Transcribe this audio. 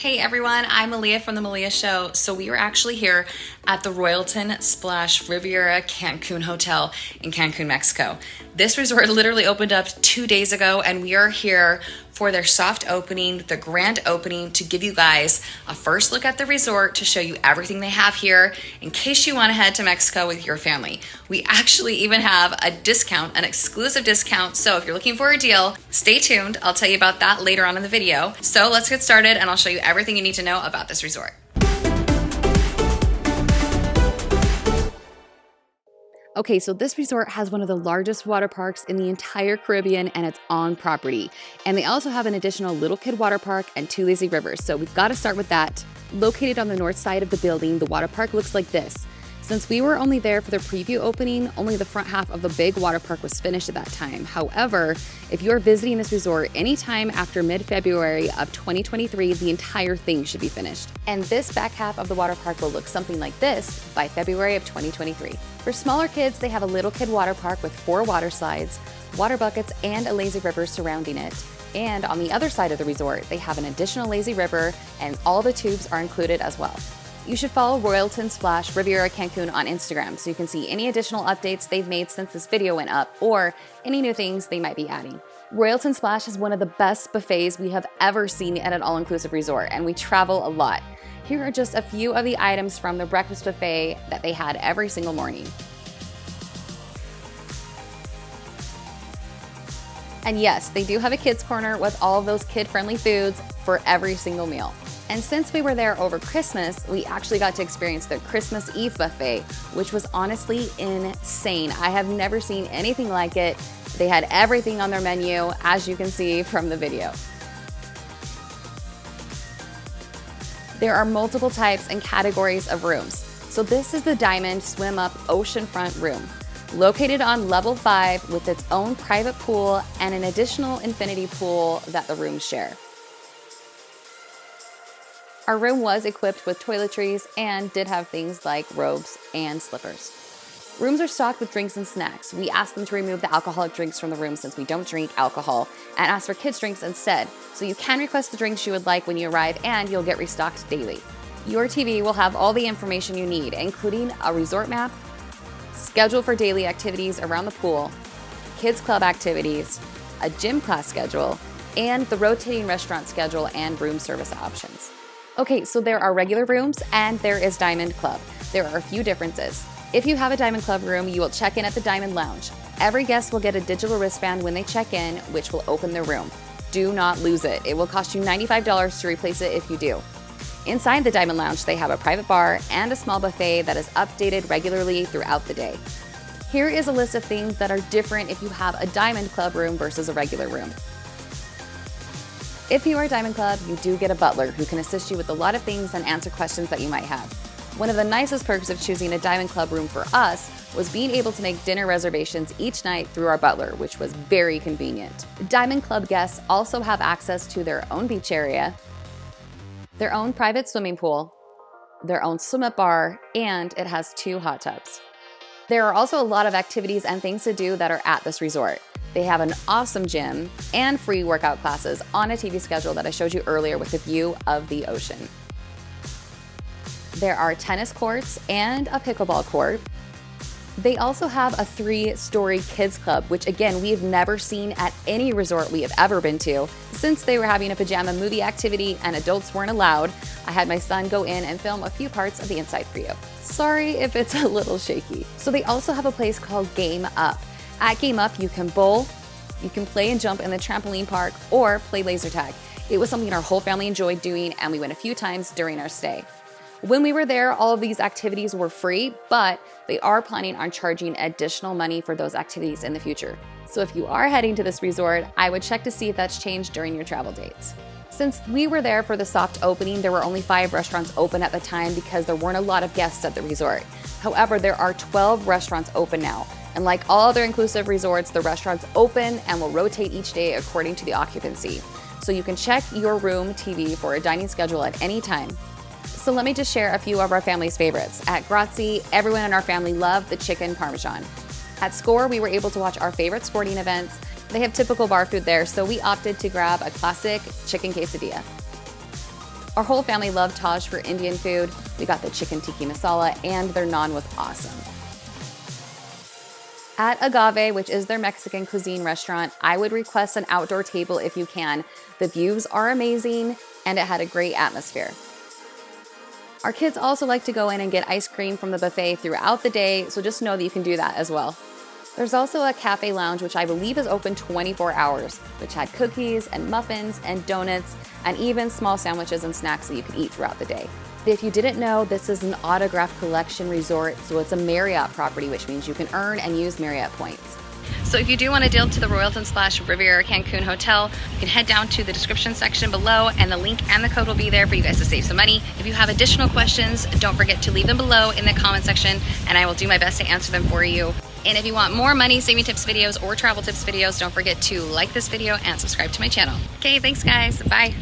Hey everyone, I'm Malia from The Malia Show. So we were actually here at the Royalton Splash Riviera Cancun Hotel in Cancun, Mexico. This resort literally opened up 2 days ago, and we are here for their soft opening, the grand opening, to give you guys a first look at the resort, to show you everything they have here in case you want to head to Mexico with your family. We actually even have a discount, an exclusive discount. So if you're looking for a deal, stay tuned. I'll tell you about that later on in the video. So let's get started and I'll show you everything you need to know about this resort. Okay, so this resort has one of the largest water parks in the entire Caribbean, and it's on property. And they also have an additional little kid water park and 2 lazy rivers. So we've got to start with that. Located on the north side of the building, the water park looks like this. Since we were only there for the preview opening, only the front half of the big water park was finished at that time. However, if you're visiting this resort anytime after mid-February of 2023, the entire thing should be finished. And this back half of the water park will look something like this by February of 2023. For smaller kids, they have a little kid water park with 4 water slides, water buckets, and a lazy river surrounding it. And on the other side of the resort, they have an additional lazy river, and all the tubes are included as well. You should follow Royalton Splash Riviera Cancun on Instagram so you can see any additional updates they've made since this video went up, or any new things they might be adding. Royalton Splash is one of the best buffets we have ever seen at an all-inclusive resort, and we travel a lot. Here are just a few of the items from the breakfast buffet that they had every single morning. And yes, they do have a kids corner with all of those kid-friendly foods for every single meal. And since we were there over Christmas, we actually got to experience their Christmas Eve buffet, which was honestly insane. I have never seen anything like it. They had everything on their menu, as you can see from the video. There are multiple types and categories of rooms. So this is the Diamond Swim Up Oceanfront room, located on level 5 with its own private pool and an additional infinity pool that the rooms share. Our room was equipped with toiletries and did have things like robes and slippers. Rooms are stocked with drinks and snacks. We asked them to remove the alcoholic drinks from the room since we don't drink alcohol, and asked for kids' drinks instead. So you can request the drinks you would like when you arrive, and you'll get restocked daily. Your TV will have all the information you need, including a resort map, schedule for daily activities around the pool, kids club activities, a gym class schedule, and the rotating restaurant schedule and room service options. Okay, so there are regular rooms and there is Diamond Club. There are a few differences. If you have a Diamond Club room, you will check in at the Diamond Lounge. Every guest will get a digital wristband when they check in, which will open their room. Do not lose it. It will cost you $95 to replace it if you do. Inside the Diamond Lounge, they have a private bar and a small buffet that is updated regularly throughout the day. Here is a list of things that are different if you have a Diamond Club room versus a regular room. If you are a Diamond Club, you do get a butler who can assist you with a lot of things and answer questions that you might have. One of the nicest perks of choosing a Diamond Club room for us was being able to make dinner reservations each night through our butler, which was very convenient. Diamond Club guests also have access to their own beach area, their own private swimming pool, their own swim-up bar, and it has 2 hot tubs. There are also a lot of activities and things to do that are at this resort. They have an awesome gym and free workout classes on a TV schedule that I showed you earlier with a view of the ocean. There are tennis courts and a pickleball court. They also have a 3-story kids club, which again, we've never seen at any resort we have ever been to. Since they were having a pajama movie activity and adults weren't allowed, I had my son go in and film a few parts of the inside for you. Sorry if it's a little shaky. So they also have a place called Game Up. At Game Up, you can bowl, you can play and jump in the trampoline park, or play laser tag. It was something our whole family enjoyed doing, and we went a few times during our stay. When we were there, all of these activities were free, but they are planning on charging additional money for those activities in the future. So if you are heading to this resort, I would check to see if that's changed during your travel dates. Since we were there for the soft opening, there were only 5 restaurants open at the time because there weren't a lot of guests at the resort. However, there are 12 restaurants open now. And like all other inclusive resorts, the restaurants open and will rotate each day according to the occupancy. So you can check your room TV for a dining schedule at any time. So let me just share a few of our family's favorites. At Grazie, everyone in our family loved the chicken parmesan. At Score, we were able to watch our favorite sporting events. They have typical bar food there, so we opted to grab a classic chicken quesadilla. Our whole family loved Taj for Indian food. We got the chicken tikka masala, and their naan was awesome. At Agave, which is their Mexican cuisine restaurant, I would request an outdoor table if you can. The views are amazing, and it had a great atmosphere. Our kids also like to go in and get ice cream from the buffet throughout the day, so just know that you can do that as well. There's also a cafe lounge, which I believe is open 24 hours, which had cookies and muffins and donuts, and even small sandwiches and snacks that you can eat throughout the day. If you didn't know, this is an autograph collection resort, so it's a Marriott property, which means you can earn and use Marriott points. So if you do want to deal to the Royalton Splash Riviera Cancun Hotel, you can head down to the description section below, and the link and the code will be there for you guys to save some money. If you have additional questions, don't forget to leave them below in the comment section, and I will do my best to answer them for you. And if you want more money saving tips videos or travel tips videos, don't forget to like this video and subscribe to my channel. Okay, thanks guys, bye.